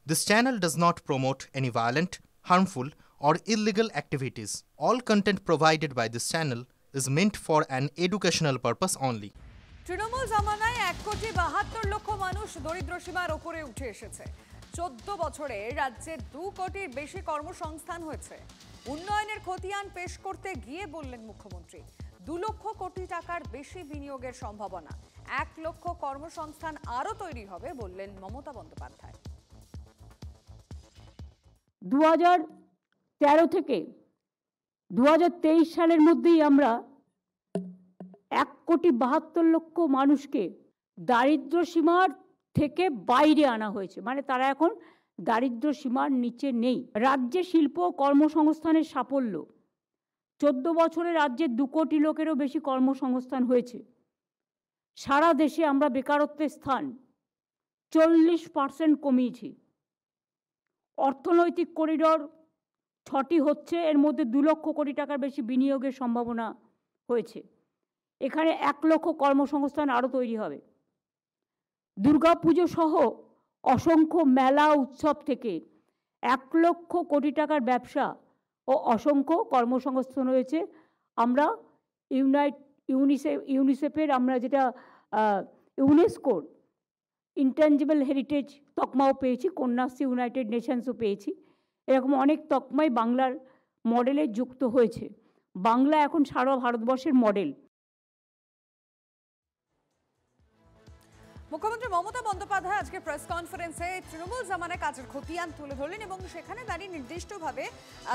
This channel does not promote any violent, harmful, or illegal activities. All content provided by this channel is meant for an educational purpose only. Trinamool জামানায় 1,72,00,000 মানুষ দরিদ্র সীমার উপরে উঠে এসেছে। 14 বছরে রাজ্যে 2 কোটির বেশি কর্মসংস্থান হয়েছে। উন্নয়নের খতিয়ান পেশ করতে গিয়ে বললেন মুখ্যমন্ত্রী, 2 লক্ষ কোটি টাকার বেশি বিনিয়োগের সম্ভাবনা, 1 লক্ষ কর্মসংস্থান আরও তৈরি হবে বললেন মমতা বন্দ্যোপাধ্যায়। 2013 থেকে 2023 সালের মধ্যেই আমরা 1,72,00,000 মানুষকে দারিদ্র সীমার থেকে বাইরে আনা হয়েছে, মানে তারা এখন দারিদ্র সীমার নিচে নেই। রাজ্যে শিল্প কর্মসংস্থানের সাফল্য, 14 বছরে রাজ্যে 2 কোটি লোকেরও বেশি কর্মসংস্থান হয়েছে। সারা দেশে আমরা বেকারত্বের স্থান 40% কমিয়েছি। অর্থনৈতিক করিডর 6টি হচ্ছে, এর মধ্যে 2 লক্ষ কোটি টাকার বেশি বিনিয়োগের সম্ভাবনা হয়েছে। এখানে 1 লক্ষ কর্মসংস্থান আরও তৈরি হবে। দুর্গাপুজো সহ অসংখ্য মেলা উৎসব থেকে 1 লক্ষ কোটি টাকার ব্যবসা ও অসংখ্য কর্মসংস্থান হয়েছে। আমরা ইউনিসেফের আমরা যেটা ইউনেস্কোর ইনট্যাঞ্জিবল হেরিটেজ তকমাও পেয়েছি, কন্যাশ্রী ইউনাইটেড নেশনসও পেয়েছি। এরকম অনেক তকমাই বাংলার মডেলে যুক্ত হয়েছে। বাংলা এখন সারা ভারতবর্ষের মডেল। মুখ্যমন্ত্রী মমতা বন্দ্যোপাধ্যায় আজকে প্রেস কনফারেন্সে তৃণমূল জামানায় কাজের খতিয়ান তুলে ধরলেন এবং সেখানে দাঁড়িয়ে নির্দিষ্টভাবে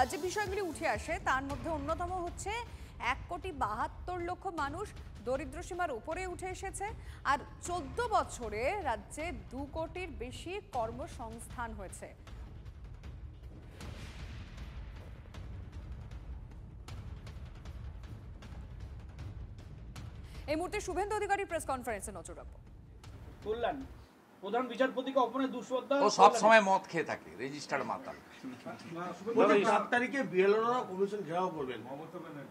যে বিষয়গুলি উঠে আসে তার মধ্যে অন্যতম হচ্ছে 1,72,00,000 মানুষ দরিদ্র সীমার উপরে উঠে এসেছে, আর 14 বছরে রাজ্যে 2 কোটির বেশি কর্মসংস্থান হয়েছে। এই মুহূর্তে শুভেন্দু অধিকারী প্রেস কনফারেন্সে নজর রাখবো। কল্যাণ প্রধান বিচারপতিকে অপমানের দুঃশ্রদ্ধা, ও সব সময় মদ খেয়ে থাকে, রেজিস্টার্ড মাতাল। 7 তারিখে বিএলওরা কমিশন ঘেরাও করবেন।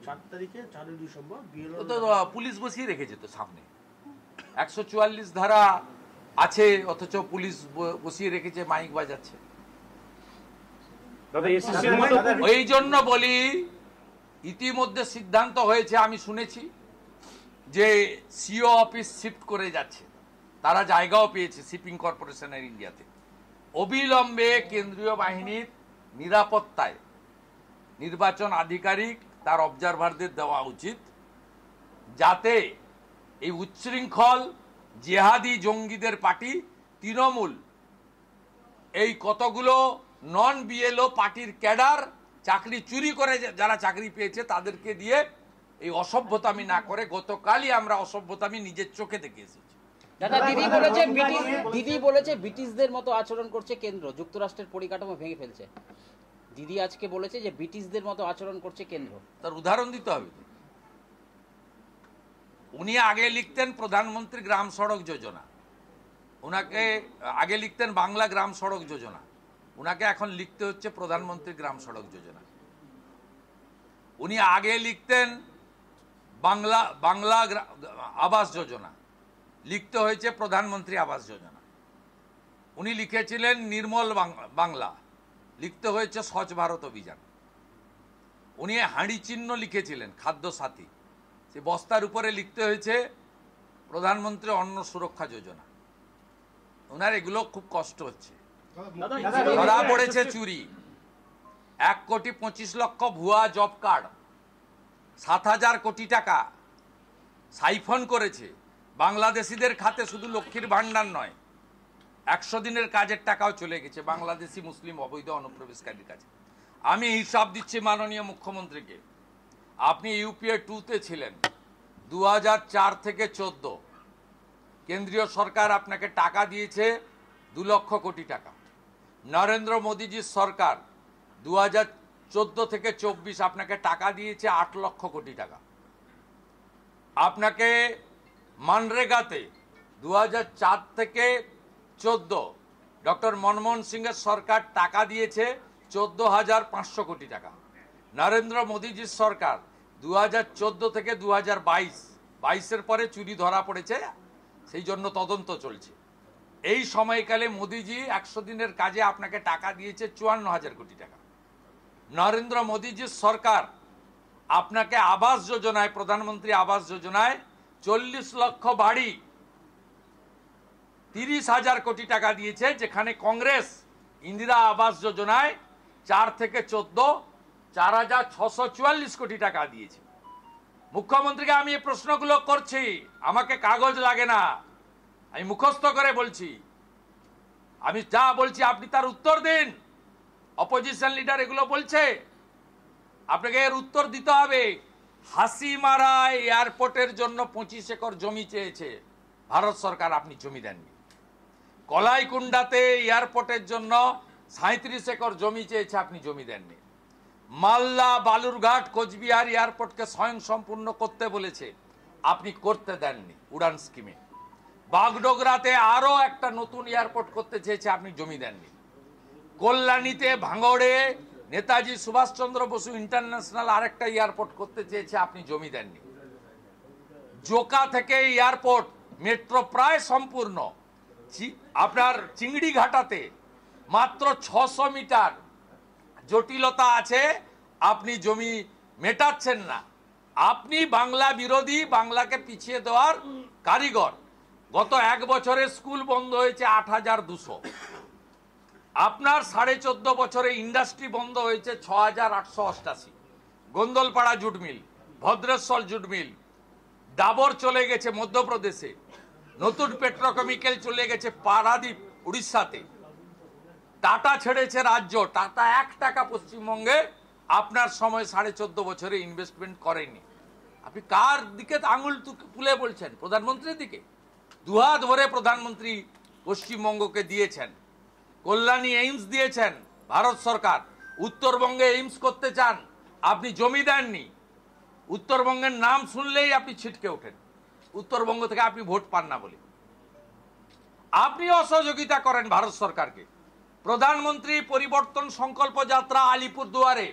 7 তারিখে 4 ডিসেম্বর বিএলও তো পুলিশ বসিয়ে রেখেছে তো সামনে, 144 ধারা আছে অথচ পুলিশ বসিয়ে রেখেছে, মাইক বাজাচ্ছে। এই জন্য বলি, ইতিমধ্যে সিদ্ধান্ত হয়েছে, আমি শুনেছি যে সিও অফিস শিফট করে যাচ্ছে, তারা জায়গাও পেয়েছে শিপিং কর্পোরেশনের ইন্ডিয়াতে। অবিলম্বে কেন্দ্রীয় বাহিনীর নিরাপত্তায় নির্বাচন আধিকারিক তার অবজারভারদের দেওয়া উচিত, যাতে এই উচ্ছৃঙ্খল জেহাদি জঙ্গিদের পার্টি তৃণমূল এই কতগুলো নন বিএলও পার্টির ক্যাডার চাকরি চুরি করে যারা চাকরি পেয়েছে তাদেরকে দিয়ে এই অসভ্যতামি না করে। গতকালই আমরা অসভ্যতামি নিজের চোখে দেখে এসেছি। দাদা, দিদি বলেছে ব্রিটিশদের মতো আচরণ করছে কেন্দ্র, যুক্তরাষ্ট্রের পরিকাঠামো ভেঙে ফেলছে। দিদি আজকে বলেছে যে ব্রিটিশদের মতো আচরণ করছে কেন্দ্র। তার উদাহরণ দিতে হবে। উনি আগে লিখতেন প্রধানমন্ত্রী গ্রাম সড়ক যোজনা, উনাকে আগে লিখতেন বাংলা গ্রাম সড়ক যোজনা, উনাকে এখন লিখতে হচ্ছে প্রধানমন্ত্রী গ্রাম সড়ক যোজনা। উনি আগে লিখতেন বাংলা আবাস যোজনা, লিখতে হয়েছে প্রধানমন্ত্রী আবাস যোজনা। উনি লিখেছিলেন নির্মল বাংলা, লিখতে হয়েছে স্বচ্ছ ভারত অভিযান। উনি হাঁড়ি চিহ্ন লিখেছিলেন খাদ্য সাথী, সে বস্তার উপরে লিখতে হয়েছে প্রধানমন্ত্রী অন্ন সুরক্ষা যোজনা। ওনার এগুলো খুব কষ্ট হচ্ছে। ধরা পড়েছে চুরি, 1,25,00,000 ভুয়া জব কার্ড, 7,000 কোটি টাকা সাইফন করেছে বাংলাদেশিদের খাতে। শুধু লক্ষ্মীর ভান্ডার নয়, 100 দিনের কাজের টাকাও চলে গেছে বাংলাদেশি মুসলিম অবৈধ অনুপ্রবেশকারীর কাছে। আমি হিসাব দিচ্ছি মাননীয় মুখ্যমন্ত্রীকে, আপনি ইউপিএ 2-তে ছিলেন, 2004 থেকে 14 কেন্দ্রীয় সরকার আপনাকে টাকা দিয়েছে 2 লক্ষ কোটি টাকা। নরেন্দ্র মোদীজির সরকার 2014 থেকে 24 আপনাকে টাকা দিয়েছে 8 লক্ষ কোটি টাকা। আপনাকে মানরেগাতে 2004 থেকে 14 ডক্টর মনমোহন সিংয়ের সরকার টাকা দিয়েছে 14,500 কোটি টাকা। নরেন্দ্র মোদীজির সরকার 2014 থেকে 2022 22-এর পরে চুরি ধরা পড়েছে, সেই জন্য তদন্ত চলছে। এই সময়কালে মোদিজি 100 দিনের কাজে আপনাকে টাকা দিয়েছে 54,000 কোটি টাকা। নরেন্দ্র মোদিজির সরকার আপনাকে আবাস যোজনায়, প্রধানমন্ত্রী আবাস যোজনায় 40 লক্ষ বাড়ি 30,000 কোটি টাকা দিয়েছে, যেখানে কংগ্রেস ইন্দিরা আবাস যোজনায় 4 থেকে 14 4,644 কোটি টাকা দিয়েছে। মুখ্যমন্ত্রীকে আমি এই প্রশ্নগুলো করছি, আমাকে কাগজ লাগে না, আমি মুখস্থ করে বলছি। আমি যা বলছি আপনি তার উত্তর দিন। অপোজিশন লিডার এগুলো বলছে, আপনাকে এর উত্তর দিতে হবে। হাসিমারা এয়ারপোর্টের জন্য 25 একর জমি চেয়েছে ভারত সরকার, আপনি জমি দেননি। কলাইকুণ্ডাতে এয়ারপোর্টের জন্য 37 একর জমি চেয়েছে, আপনি জমি দেননি। মালদা, বালুরঘাট, কোচবিহার এয়ারপোর্টকে স্বয়ং সম্পূর্ণ করতে বলেছে, আপনি করতে দেননি উড়ান স্কিমে। বাগডোগরাতে আরো একটা নতুন এয়ারপোর্ট করতে চেয়েছে, আপনি জমি দেননি। কল্যাণীতে, ভাঙড়ে নেতাজি সুভাষচন্দ্র বসু ইন্টারন্যাশনাল আরেকটা এয়ারপোর্ট করতে চেয়েছে, আপনি জমি দেননি। জোকা থেকে এয়ারপোর্ট মেট্রো প্রায় সম্পূর্ণ। আপনার চিংড়িঘাটাতে মাত্র 600 মিটার জটিলতা আছে, আপনি জমি মেটাচ্ছেন না। আপনি বাংলা বিরোধী, বাংলাকে পিছিয়ে দেওয়ার কারিগর। গত 1 বছরে স্কুল বন্ধ হয়েছে 8,200। আপনার 14.5 বছরে ইন্ডাস্ট্রি বন্ধ হয়েছে 6,888। Gondalpara jute mill, Bhadreswar jute mill, Dabur চলে গেছে মধ্যপ্রদেশে, নতুন পেট্রোকেমিক্যাল চলে গেছে পারাদীপ উড়িষ্যাতে। টাটা ছেড়েছে রাজ্য, টাটা 1 টাকা পশ্চিমবঙ্গে আপনার সময় 14.5 বছরে ইনভেস্টমেন্ট করেনি। আপনি কার দিকে আঙুল তুলে বলছেন? প্রধানমন্ত্রীর দিকে। দুহাত ভরে প্রধানমন্ত্রী পশ্চিমবঙ্গকে দিয়েছেন। কল্যাণী এইমস দিয়েছেন ভারত সরকার। উত্তরবঙ্গে এইমস করতে চান, আপনি জমি দেননি। উত্তরবঙ্গের নাম শুনলেই আপনি ছিটকে ওঠেন, উত্তরবঙ্গ থেকে আপনি ভোট পান না বলে। আপনি অসহযোগিতা করেন ভারত সরকারকে। প্রধানমন্ত্রী পরিবর্তন সংকল্প যাত্রা আলিপুরদুয়ারে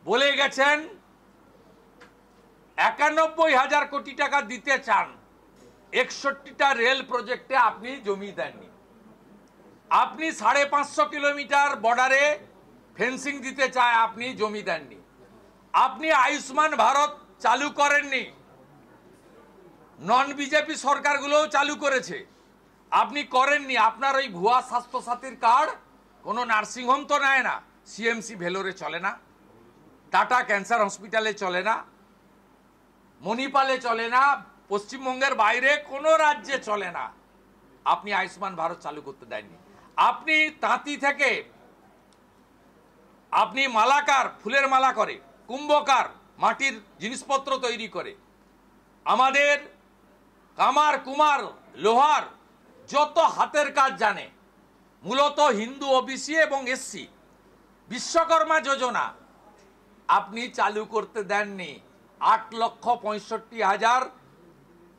বলে গেছেন 91,000 কোটি টাকা দিতে চান। 61টা রেল প্রজেক্টে আপনি জমি দেননি। আপনি 550 কিলোমিটার বর্ডারে ফেন্সিং দিতে চায়, আপনি জমি দেননি। আপনি আয়ুষ্মান ভারত চালু করেননি, নন বিজেপি সরকারগুলোও চালু করেছে, আপনি করেননি। আপনার ওই ভুয়া স্বাস্থ্যসাথীর কার্ড কোনো নার্সিংহোম তো নেয় না, সিএমসি ভেলোরে চলে না, টাটা ক্যান্সার হসপিটালে চলে না, মণিপালে চলে না, পশ্চিমবঙ্গের বাইরে কোনো রাজ্যে চলে না। আপনি আয়ুষ্মান ভারত চালু করতে দেননি। আপনি তাঁতি থেকে আপনি মালাকার, ফুলের মালা করে, কুম্ভকার, মাটির জিনিসপত্র তৈরি করে, আমাদের কামার, কুমার, লোহার যত হাতের কাজ জানে, মূলত হিন্দু, ওবিসি এবং এসসি, বিশ্বকর্মা যোজনা আপনি চালু করতে দেননি। 8,65,000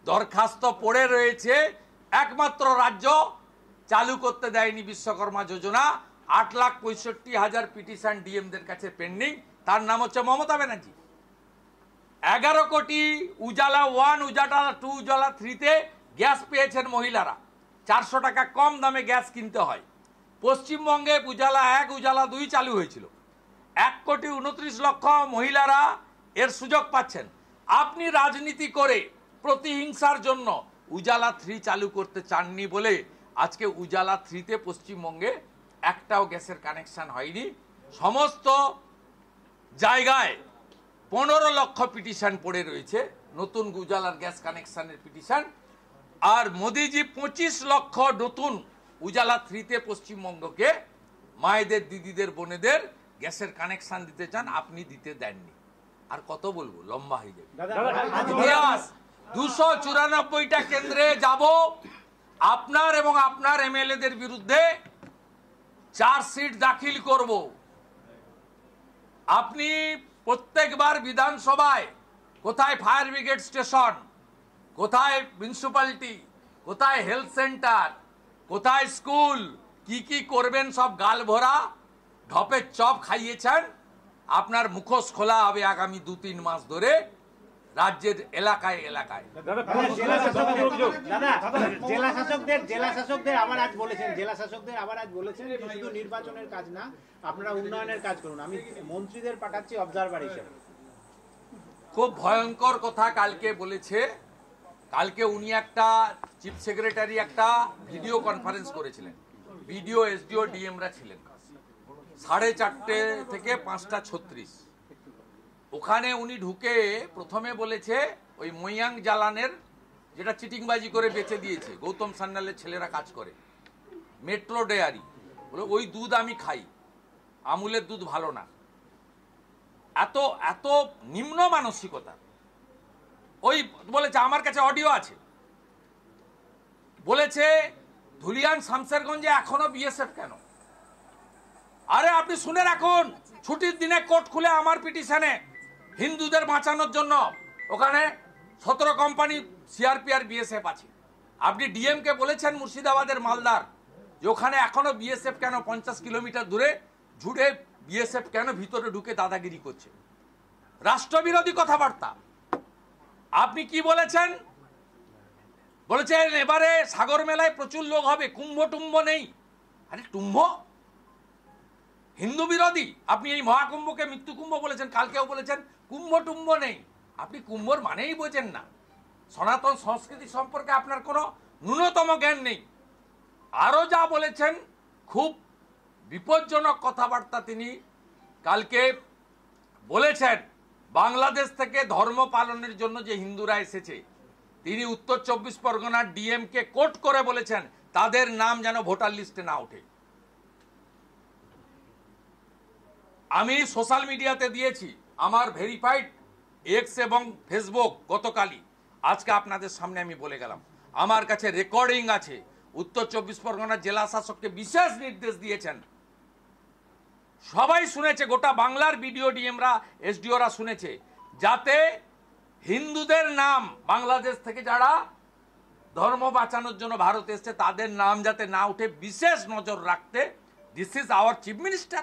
দরখাস্ত পড়ে রয়েছে, একমাত্র রাজ্য চালু করতে দেয়নি বিশ্বকর্মা যোজনা। 8,65,000 পিটিশন ডিএমদের কাছে পেন্ডিং, তার নাম হচ্ছে মমতা ব্যানার্জি। 11 কোটি উজালা 1, উজালা 2, উজালা 3-তে গ্যাস পেয়েছেন মহিলারা। 400 টাকা কম দামে গ্যাস কিনতে হয়। পশ্চিমবঙ্গে উজালা 1, উজালা 2 চালু হয়েছিল। 1,29,00,000 মহিলারা এর সুযোগ পাচ্ছেন। আপনি রাজনীতি করে প্রতিহিংসার জন্য উজালা 3 চালু করতে চাননি বলে আজকে উজালা 3-তে পশ্চিমবঙ্গে একটাও গ্যাসের কানেকশন হয়নি। সমস্ত জায়গায় 15 লক্ষ পিটিশন পড়ে রয়েছে, নতুন উজালার গ্যাস কানেকশনের পিটিশন। আর মোদিজি 25 লক্ষ নতুন উজালা 3-তে পশ্চিমবঙ্গকে মায়েদের, দিদিদের, বোনেদের গ্যাসের কানেকশন দিতে চান, আপনি দিতে দেননি। আর কত বলবো, লম্বা হয়ে যাবে ইতিহাস। 294টা কেন্দ্রে যাব, আপনার এবং আপনার এমএলএদের বিরুদ্ধে চার্জশিট দাখিল করব। আপনি প্রত্যেকবার বিধানসভায় কোথায় ফায়ার ব্রিগেড স্টেশন, কোথায় মিউনিসিপ্যালিটি, কোথায় হেলথ সেন্টার, কোথায় স্কুল, কি কি করবেন সব গাল ভরা ঢপের চপ খাইয়েছেন। আপনার মুখোশ খোলা হবে আগামী 2-3 মাস ধরে। রাজ্যের এলাকায় এলাকায়। জেলা শাসকদের আবার আজ বলেছেন যে শুধু নির্বাচনের কাজ না, আপনারা উন্নয়নের কাজ করুন, আমি মন্ত্রীদের পাঠাচ্ছি অবজারভার হিসেবে। খুব ভয়ঙ্কর কথা কালকে বলেছে। কালকে উনি একটা চিফ সেক্রেটারি একটা ভিডিও কনফারেন্স করেছিলেন, বিডিও এসডিও ডিএমরা ছিলেন, 4:30 থেকে 5:36। ওখানে উনি ঢুকে প্রথমে বলেছে ওই ময়াং জালানের যেটা চিটিংবাজি করে বেচে দিয়েছে, গৌতম সান্যালের ছেলেরা কাজ করে, মেট্রো ডেয়ারি, বলে ওই দুধ আমি খাই, আমুলের দুধ ভালো না। এত এত নিম্ন মানসিকতা। ওই বলেছে, আমার কাছে অডিও আছে, বলেছে ধুলিয়ান শামসেরগঞ্জে এখনো বিএসএফ কেন? আরে আপনি শুনে রাখুন, ছুটির দিনে কোর্ট খুলে আমার পিটিশনে হিন্দুদের বাঁচানোর জন্য ওখানে 17 কোম্পানি সিআরপি আর বিএসএফ আছে। আপনি ডিএমকে বলেছেন মুর্শিদাবাদের মালদার যে ওখানে এখনো বিএসএফ কেন? 50 কিলোমিটার দূরে জুড়ে বিএসএফ কেন ভিতরে ঢুকে দাদাগিরি করছে? রাষ্ট্রবিরোধী কথাবার্তা। আপনি কি বলেছেন? বলেছেন এবারে সাগর মেলায় প্রচুর লোক হবে, কুম্ভ টুম্ভ নেই। আরে টুম্ভ হিন্দু বিরোধী। আপনি এই মহাকুম্ভকে মৃত্যু কুম্ভ বলেছেন, কালকেও বলেছেন কুম্ভ টুম্ভ নেই। আপনি কুম্ভর মানেই বোঝেন না, সনাতন সংস্কৃতি সম্পর্কে আপনার কোনো ন্যূনতম জ্ঞান নেই। আরো যা বলেছেন খুব বিপজ্জনক কথাবার্তা তিনি কালকে বলেছেন। বাংলাদেশ থেকে ধর্ম পালনের জন্য যে হিন্দুরা এসেছে, তিনি উত্তর 24 পরগনার ডিএমকে কোট করে বলেছেন তাদের নাম যেন ভোটার লিস্টে না ওঠে। আমি সোশ্যাল মিডিয়াতে দিয়েছি, আমার ভেরিফাইড এক্স এবং ফেসবুক গতকালই, আজকে আপনাদের সামনে আমি বলে গেলাম, আমার কাছে রেকর্ডিং আছে। উত্তর 24 পরগনার জেলা শাসককে বিশেষ নির্দেশ দিয়েছেন, সবাই শুনেছে, গোটা বাংলার বিডিও ডিএমরা এসডিওরা শুনেছে, যাতে হিন্দুদের নাম বাংলাদেশ থেকে যারা ধর্ম বাঁচানোর জন্য ভারতে এসছে তাদের নাম যাতে না উঠে বিশেষ নজর রাখতে। This is our chief minister.